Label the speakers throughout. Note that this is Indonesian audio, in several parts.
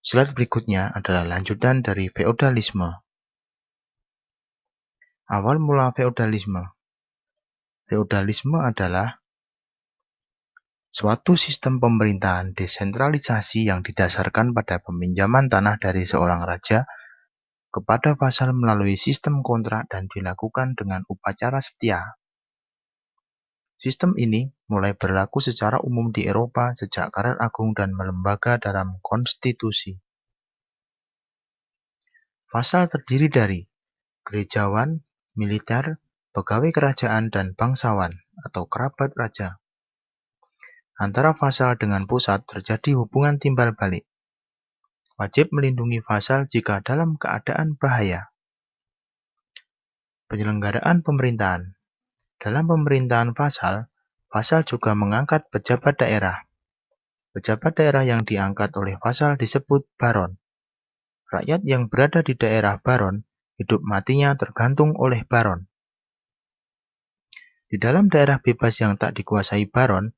Speaker 1: Slide berikutnya adalah lanjutan dari feodalisme. Awal mula feodalisme. Feodalisme adalah suatu sistem pemerintahan desentralisasi yang didasarkan pada peminjaman tanah dari seorang raja kepada vasal melalui sistem kontrak dan dilakukan dengan upacara setia. Sistem ini mulai berlaku secara umum di Eropa sejak Karel Agung dan melembaga dalam konstitusi. Vasal terdiri dari gerejawan, militer, pegawai kerajaan, dan bangsawan atau kerabat raja. Antara vasal dengan pusat terjadi hubungan timbal balik. Wajib melindungi vasal jika dalam keadaan bahaya. Penyelenggaraan pemerintahan. Dalam pemerintahan vasal, vasal juga mengangkat pejabat daerah. Pejabat daerah yang diangkat oleh vasal disebut baron. Rakyat yang berada di daerah baron, hidup matinya tergantung oleh baron. Di dalam daerah bebas yang tak dikuasai baron,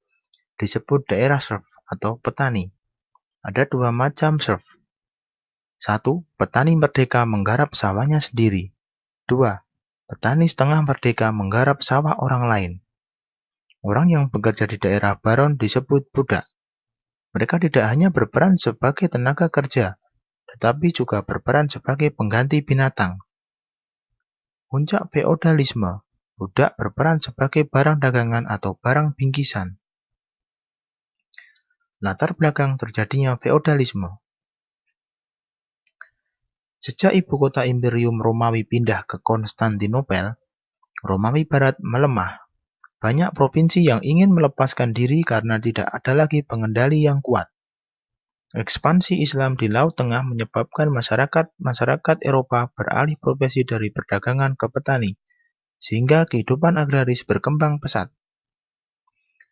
Speaker 1: disebut daerah serf atau petani. Ada dua macam serf. 1. Petani merdeka menggarap sawahnya sendiri. 2. Petani setengah merdeka menggarap sawah orang lain. Orang yang bekerja di daerah baron disebut budak. Mereka tidak hanya berperan sebagai tenaga kerja, tetapi juga berperan sebagai pengganti binatang. Puncak feodalisme, budak berperan sebagai barang dagangan atau barang bingkisan. Latar belakang terjadinya feodalisme. Sejak ibu kota Imperium Romawi pindah ke Konstantinopel, Romawi Barat melemah. Banyak provinsi yang ingin melepaskan diri karena tidak ada lagi pengendali yang kuat. Ekspansi Islam di Laut Tengah menyebabkan masyarakat Eropa beralih profesi dari perdagangan ke petani, sehingga kehidupan agraris berkembang pesat.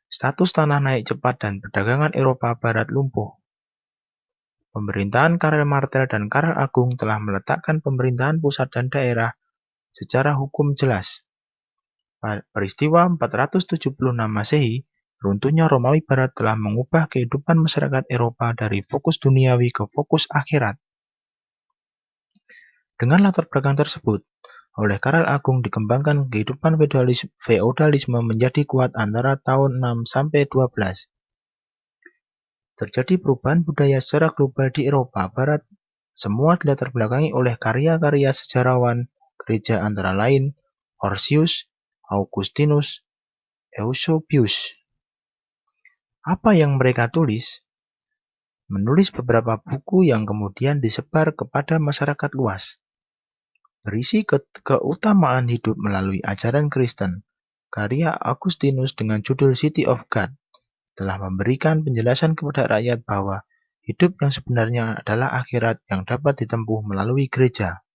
Speaker 1: Status tanah naik cepat dan perdagangan Eropa Barat lumpuh. Pemerintahan Karel Martel dan Karel Agung telah meletakkan pemerintahan pusat dan daerah secara hukum jelas. Peristiwa 476 Masehi, runtuhnya Romawi Barat telah mengubah kehidupan masyarakat Eropa dari fokus duniawi ke fokus akhirat. Dengan latar belakang tersebut, oleh Karel Agung dikembangkan kehidupan feodalisme menjadi kuat antara tahun 6 sampai 12. Terjadi perubahan budaya secara global di Eropa Barat, semua dilatar belakangi oleh karya-karya sejarawan gereja antara lain Orosius, Augustinus, Eusebius. Apa yang mereka tulis? Menulis beberapa buku yang kemudian disebar kepada masyarakat luas. Berisi keutamaan hidup melalui ajaran Kristen. Karya Augustinus dengan judul City of God telah memberikan penjelasan kepada rakyat bahwa hidup yang sebenarnya adalah akhirat yang dapat ditempuh melalui gereja.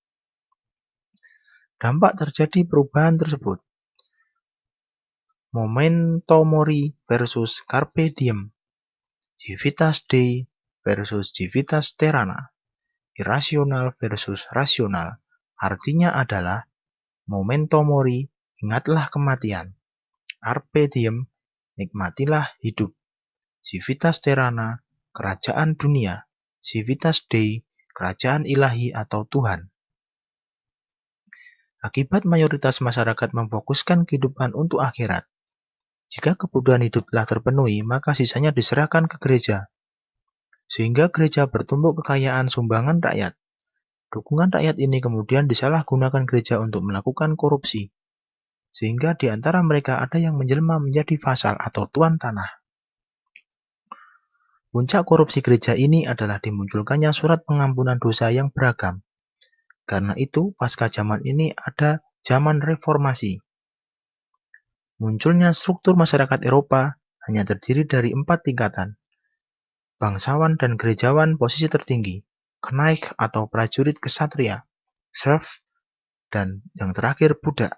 Speaker 1: Dampak terjadi perubahan tersebut. Memento mori versus carpe diem. Civitas Dei versus Civitas Terrana. Irasional versus rasional. Artinya adalah memento mori, ingatlah kematian. Carpe diem, nikmatilah hidup. Civitas Terrana, kerajaan dunia. Civitas Dei, kerajaan ilahi atau Tuhan. Akibat mayoritas masyarakat memfokuskan kehidupan untuk akhirat. Jika kebutuhan hidup telah terpenuhi, maka sisanya diserahkan ke gereja. Sehingga gereja bertumbuk kekayaan sumbangan rakyat. Dukungan rakyat ini kemudian disalahgunakan gereja untuk melakukan korupsi. Sehingga di antara mereka ada yang menjelma menjadi vasal atau tuan tanah. Puncak korupsi gereja ini adalah dimunculkannya surat pengampunan dosa yang beragam. Karena itu, pasca zaman ini ada zaman reformasi. Munculnya struktur masyarakat Eropa hanya terdiri dari 4 tingkatan. Bangsawan dan gerejawan posisi tertinggi, knaich atau prajurit kesatria, serf, dan yang terakhir budak.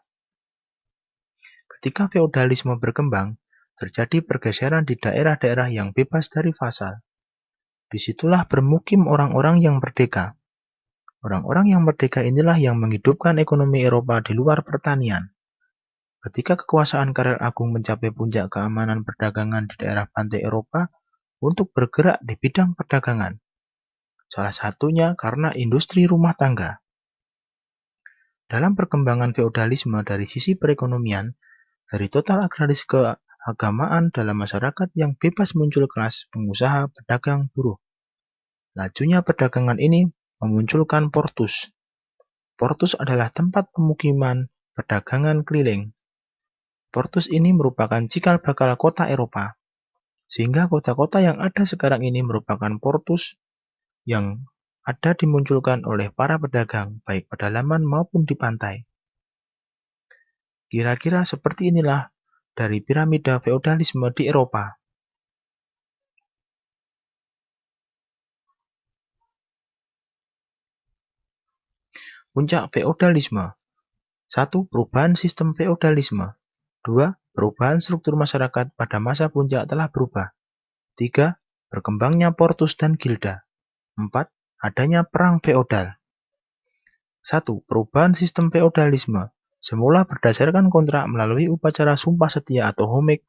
Speaker 1: Ketika feodalisme berkembang, terjadi pergeseran di daerah-daerah yang bebas dari vasal. Disitulah bermukim orang-orang yang merdeka. Orang-orang yang merdeka inilah yang menghidupkan ekonomi Eropa di luar pertanian. Ketika kekuasaan Karel Agung mencapai puncak keamanan perdagangan di daerah pantai Eropa untuk bergerak di bidang perdagangan. Salah satunya karena industri rumah tangga. Dalam perkembangan feodalisme dari sisi perekonomian, dari total agraris ke agamaan dalam masyarakat yang bebas muncul kelas pengusaha, pedagang, buruh. Lajunya perdagangan ini memunculkan portus. Portus adalah tempat pemukiman perdagangan keliling. Portus ini merupakan cikal bakal kota Eropa, sehingga kota-kota yang ada sekarang ini merupakan portus yang ada dimunculkan oleh para pedagang, baik pedalaman maupun di pantai. Kira-kira seperti inilah dari piramida feodalisme di Eropa. Puncak feodalisme. 1. Perubahan sistem feodalisme. 2. Perubahan struktur masyarakat pada masa puncak telah berubah. 3. Berkembangnya portus dan gilda. 4. Adanya perang feodal. 1. Perubahan sistem feodalisme. Semula berdasarkan kontrak melalui upacara sumpah setia atau homek,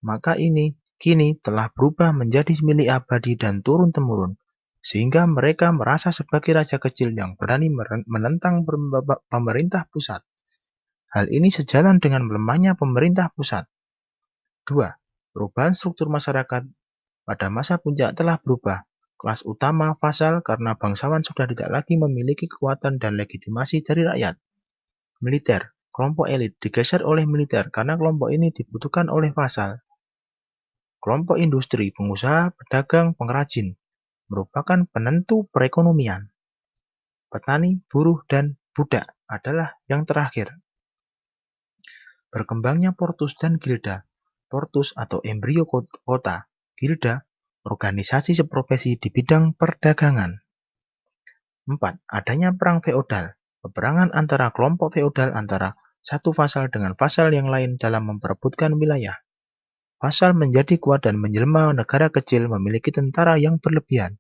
Speaker 1: maka ini kini telah berubah menjadi milik abadi dan turun-temurun, sehingga mereka merasa sebagai raja kecil yang berani menentang pemerintah pusat. Hal ini sejalan dengan melemahnya pemerintah pusat. 2. Perubahan struktur masyarakat pada masa puncak telah berubah. Kelas utama vasal karena bangsawan sudah tidak lagi memiliki kekuatan dan legitimasi dari rakyat. Militer, kelompok elit digeser oleh militer karena kelompok ini dibutuhkan oleh vasal. Kelompok industri, pengusaha, pedagang, pengrajin merupakan penentu perekonomian. Petani, buruh, dan budak adalah yang terakhir. Berkembangnya portus dan gilda. Portus atau embrio kota, gilda, organisasi seprofesi di bidang perdagangan. 4. Adanya perang feodal. Peperangan antara kelompok feodal antara satu vasal dengan vasal yang lain dalam memperebutkan wilayah. Vasal menjadi kuat dan menjelma negara kecil memiliki tentara yang berlebihan.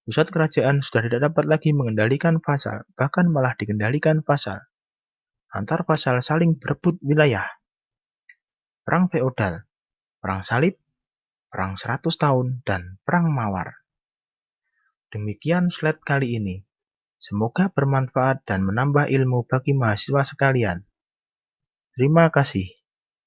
Speaker 1: Pusat kerajaan sudah tidak dapat lagi mengendalikan vasal, bahkan malah dikendalikan vasal. Antar vasal saling berebut wilayah. Perang feodal, perang salib, perang 100 tahun, dan perang mawar. Demikian slide kali ini. Semoga bermanfaat dan menambah ilmu bagi mahasiswa sekalian. Terima kasih.